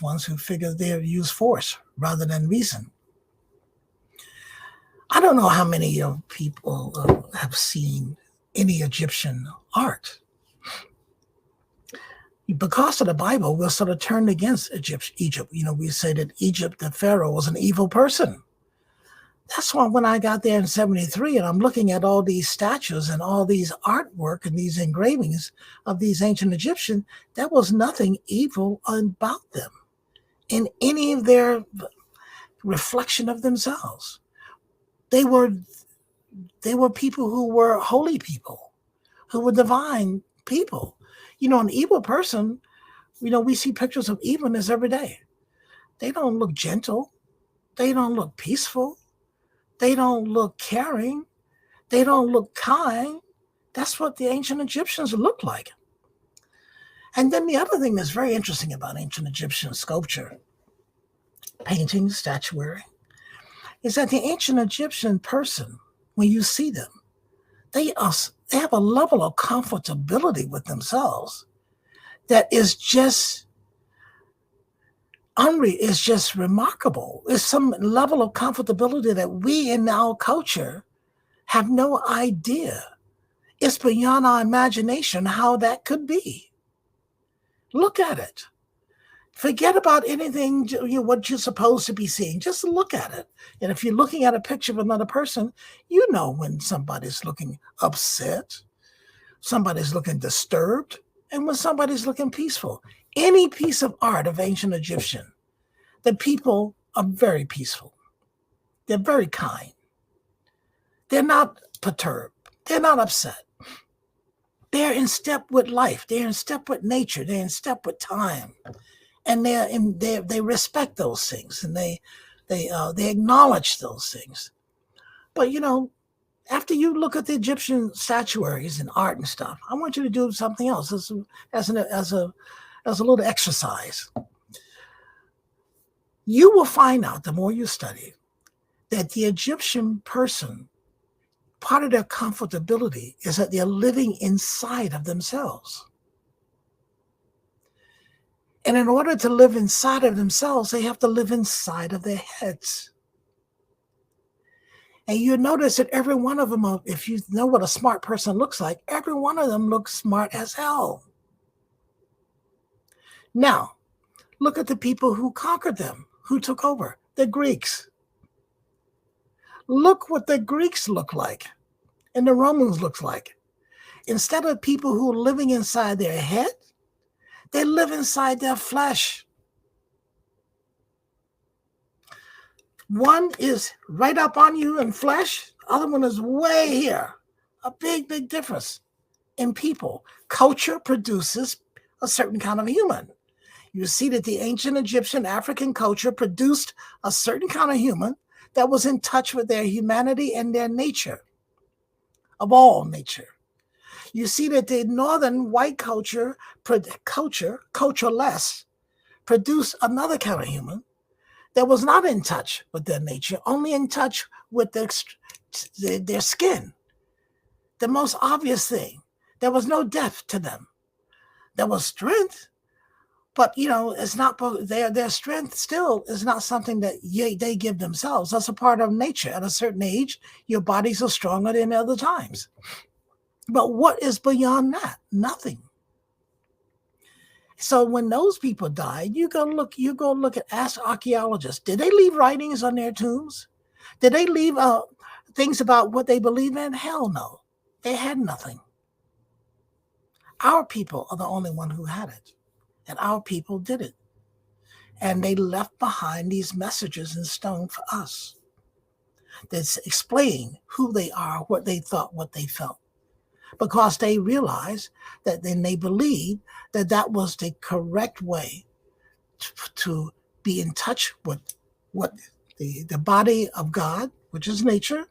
ones who figure they use force rather than reason. I don't know how many people have seen any Egyptian art. Because of the Bible, we're sort of turned against Egypt. We say that Egypt, the Pharaoh, was an evil person. That's why when I got there in 73 and I'm looking at all these statues and all these artwork and these engravings of these ancient Egyptians, there was nothing evil about them in any of their reflection of themselves. They were people who were holy people, who were divine people. An evil person, we see pictures of evilness every day. They don't look gentle. They don't look peaceful. They don't look caring. They don't look kind. That's what the ancient Egyptians looked like. And then the other thing that's very interesting about ancient Egyptian sculpture, painting, statuary, is that the ancient Egyptian person, when you see them, they have a level of comfortability with themselves that is just remarkable. It's some level of comfortability that we in our culture have no idea. It's beyond our imagination how that could be. Look at it. Forget about anything, what you're supposed to be seeing. Just look at it. And if you're looking at a picture of another person, you know when somebody's looking upset, somebody's looking disturbed, and when somebody's looking peaceful. Any piece of art of ancient Egyptian, the people are very peaceful. They're very kind. They're not perturbed. They're not upset. They're in step with life. They're in step with nature. They're in step with time. And they respect those things, and they acknowledge those things. But after you look at the Egyptian statuaries and art and stuff, I want you to do something else as a little exercise. You will find out the more you study that the Egyptian person, part of their comfortability is that they're living inside of themselves. And in order to live inside of themselves, they have to live inside of their heads. And you notice that every one of them, if you know what a smart person looks like, every one of them looks smart as hell. Now, look at the people who conquered them, who took over, the Greeks. Look what the Greeks look like and the Romans look like. Instead of people who are living inside their head, they live inside their flesh. One is right up on you in flesh. The other one is way here. A big, big difference in people. Culture produces a certain kind of human. You see that the ancient Egyptian African culture produced a certain kind of human that was in touch with their humanity and their nature, of all nature. You see that the northern white cultureless, produced another kind of human that was not in touch with their nature, only in touch with their skin. The most obvious thing. There was no depth to them. There was strength, but it's not their strength still is not something that they give themselves. That's a part of nature. At a certain age, your bodies are stronger than other times. But what is beyond that? Nothing. So when those people died, you go look at, ask archaeologists, did they leave writings on their tombs? Did they leave things about what they believe in? Hell no. They had nothing. Our people are the only one who had it. And our people did it. And they left behind these messages in stone for us. That's explaining who they are, what they thought, what they felt. Because they realized that then they believed that that was the correct way to be in touch with what the body of God, which is nature,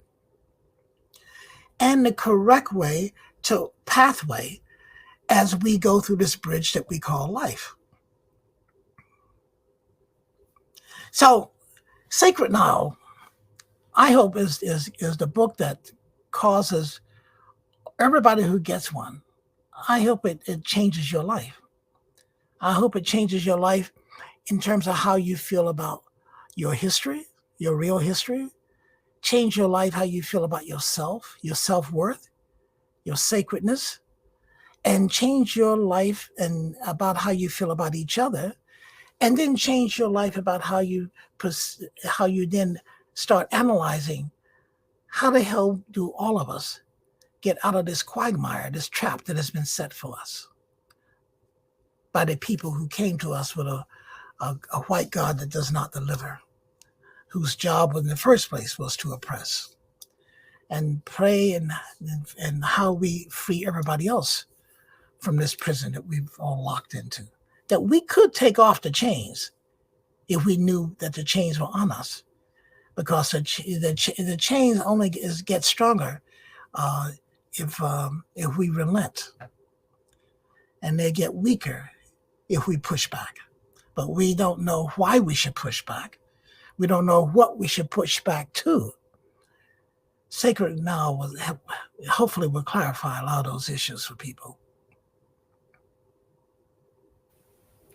and the correct way to pathway as we go through this bridge that we call life. So, Sacred Now, I hope is the book that causes everybody who gets one, I hope it changes your life. I hope it changes your life in terms of how you feel about your history, your real history. Change your life, how you feel about yourself, your self-worth, your sacredness, and change your life and about how you feel about each other, and then change your life about how you then start analyzing how the hell do all of us get out of this quagmire, this trap that has been set for us by the people who came to us with a white God that does not deliver, whose job in the first place was to oppress. And pray and how we free everybody else from this prison that we've all locked into. That we could take off the chains if we knew that the chains were on us, because the chains only get stronger uh, if we relent, and they get weaker if we push back. But we don't know why we should push back. We don't know what we should push back to. Sacred Now will hopefully will clarify a lot of those issues for people.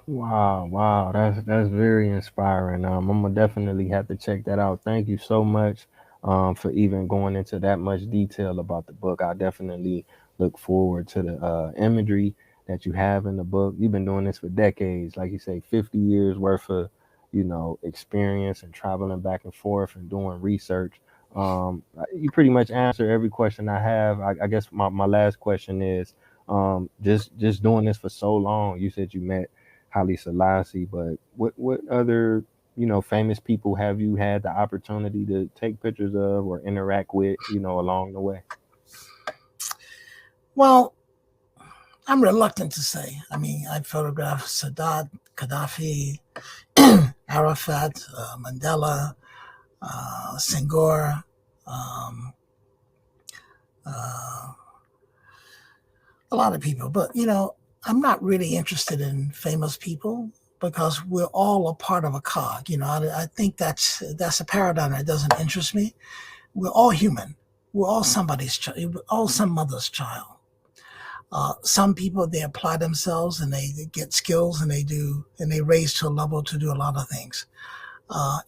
Wow, wow, that's very inspiring. I'm gonna definitely have to check that out. Thank you so much for even going into that much detail about the book. I definitely look forward to the imagery that you have in the book. You've been doing this for decades, like you say, 50 years worth of, experience and traveling back and forth and doing research. You pretty much answer every question I have. I guess my last question is, just doing this for so long. You said you met Haile Selassie, but what other famous people have you had the opportunity to take pictures of or interact with along the way? Well, I'm reluctant to say. I mean, I photographed Sadat, Gaddafi, Arafat, Mandela, Senghor, um, uh, a lot of people. But, I'm not really interested in famous people because we're all a part of a cog. I think that's a paradigm that doesn't interest me. We're all human. We're all somebody's child. We're all some mother's child. Some people, they apply themselves and they get skills and they raise to a level to do a lot of things,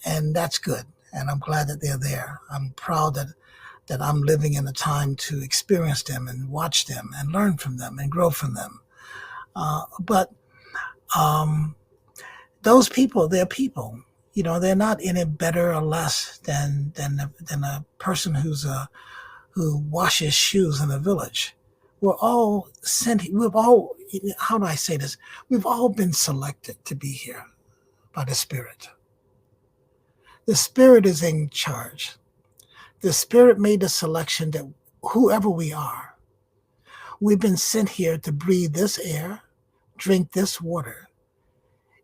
and that's good. And I'm glad that they're there. I'm proud that I'm living in a time to experience them and watch them and learn from them and grow from them. But those people, they're people. They're not any better or less than a person who washes shoes in a village. We're all sent. We've all. How do I say this? We've all been selected to be here by the Spirit. The Spirit is in charge. The Spirit made the selection that whoever we are, we've been sent here to breathe this air, drink this water,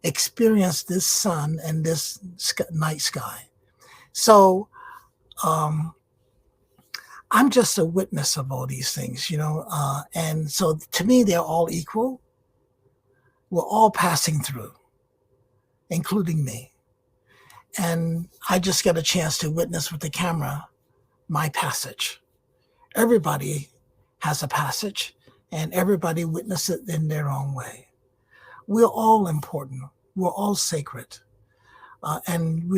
experience this sun and this night sky. So um, I'm just a witness of all these things, and so to me, they're all equal. We're all passing through, including me. And I just get a chance to witness with the camera my passage. Everybody has a passage, and everybody witnesses it in their own way. We're all important. We're all sacred. And,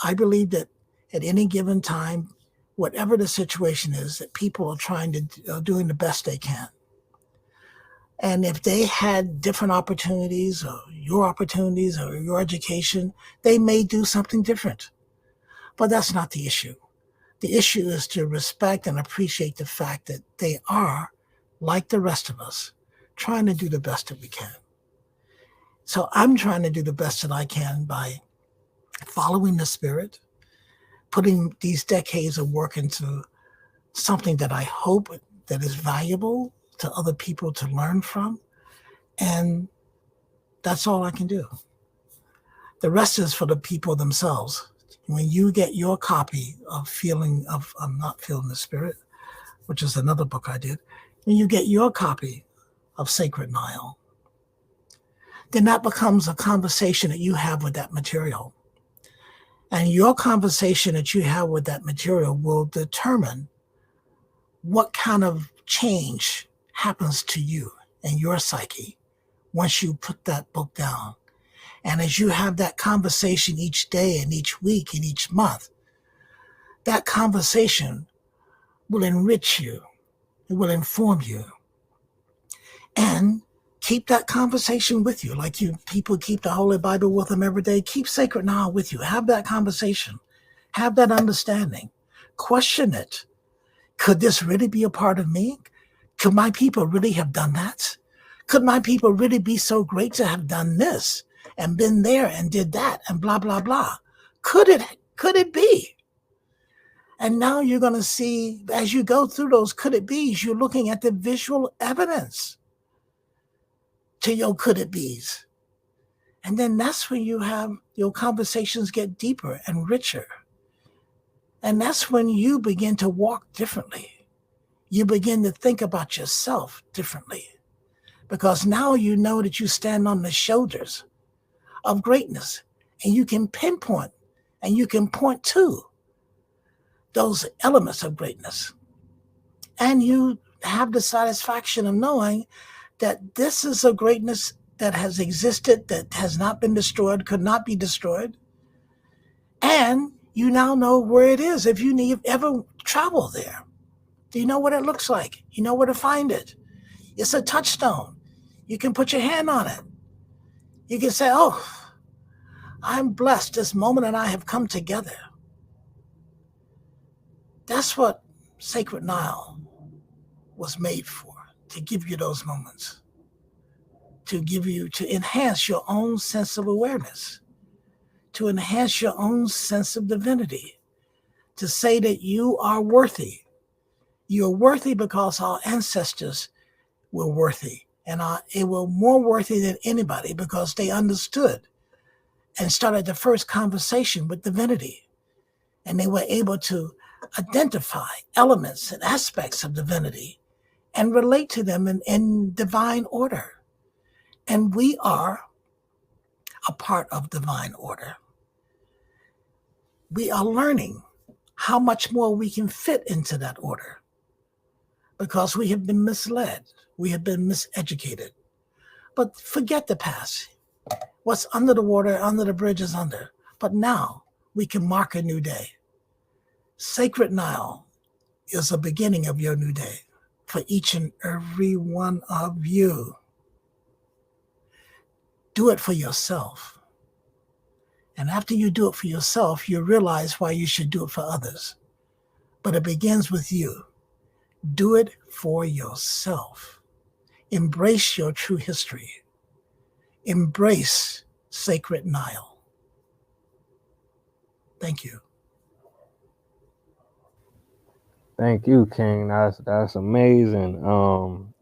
I believe that at any given time, whatever the situation is, that people are trying to doing the best they can. And if they had different opportunities or your education, they may do something different. But that's not the issue. The issue is to respect and appreciate the fact that they are, like the rest of us, trying to do the best that we can. So I'm trying to do the best that I can by following the Spirit, putting these decades of work into something that I hope that is valuable to other people to learn from. And that's all I can do. The rest is for the people themselves. When you get your copy of I'm Not Feeling the Spirit, which is another book I did, when you get your copy of Sacred Nile, then that becomes a conversation that you have with that material. And your conversation that you have with that material will determine what kind of change happens to you and your psyche once you put that book down And as you have that conversation each day and each week and each month, that conversation will enrich you. It will inform you. And keep that conversation with you. Like you people keep the Holy Bible with them every day. Keep Sacred Now with you. Have that conversation. Have that understanding. Question it. Could this really be a part of me? Could my people really have done that? Could my people really be so great to have done this and been there and did that and blah, blah, blah? Could it be? And now you're going to see, as you go through those could it be's, you're looking at the visual evidence to your could it be's. And then that's when you have your conversations get deeper and richer. And that's when you begin to walk differently. You begin to think about yourself differently. Because now you know that you stand on the shoulders of greatness, and you can pinpoint and you can point to those elements of greatness. And you have the satisfaction of knowing that this is a greatness that has existed, that has not been destroyed, could not be destroyed. And you now know where it is if you need ever travel there. Do you know what it looks like? You know where to find it. It's a touchstone. You can put your hand on it. You can say, oh, I'm blessed. This moment and I have come together. That's what Sacred Nile was made for, to give you those moments, to enhance your own sense of awareness, to enhance your own sense of divinity, to say that you are worthy. You're worthy because our ancestors were worthy, and they were more worthy than anybody because they understood and started the first conversation with divinity. And they were able to identify elements and aspects of divinity and relate to them in divine order. And we are a part of divine order. We are learning how much more we can fit into that order because we have been misled. We have been miseducated. But forget the past. What's under the water, under the bridge is under. But now we can mark a new day. Sacred Nile is the beginning of your new day for each and every one of you. Do it for yourself. And after you do it for yourself, you realize why you should do it for others. But it begins with you. Do it for yourself. Embrace your true history. Embrace Sacred Nile. Thank you. Thank you, King. That's amazing.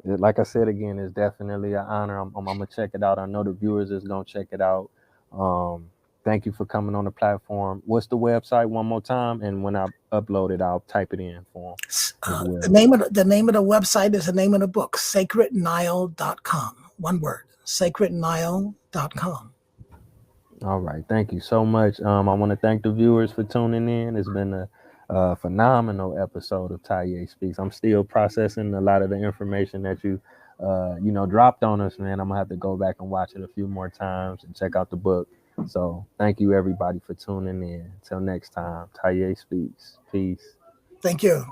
Like I said again, it's definitely an honor. I'm gonna check it out. I know the viewers is gonna check it out. Um, Thank you for coming on the platform. What's the website one more time? And when I upload it, I'll type it in for them as The well. name of the website is the name of the book, sacrednile.com. One word, sacrednile.com. All right. Thank you so much. I want to thank the viewers for tuning in. It's been a phenomenal episode of Taye Speaks. I'm still processing a lot of the information that you dropped on us, man. I'm gonna have to go back and watch it a few more times and check out the book. So thank you everybody for tuning in. Until next time, Taye Speaks. Peace. Thank you.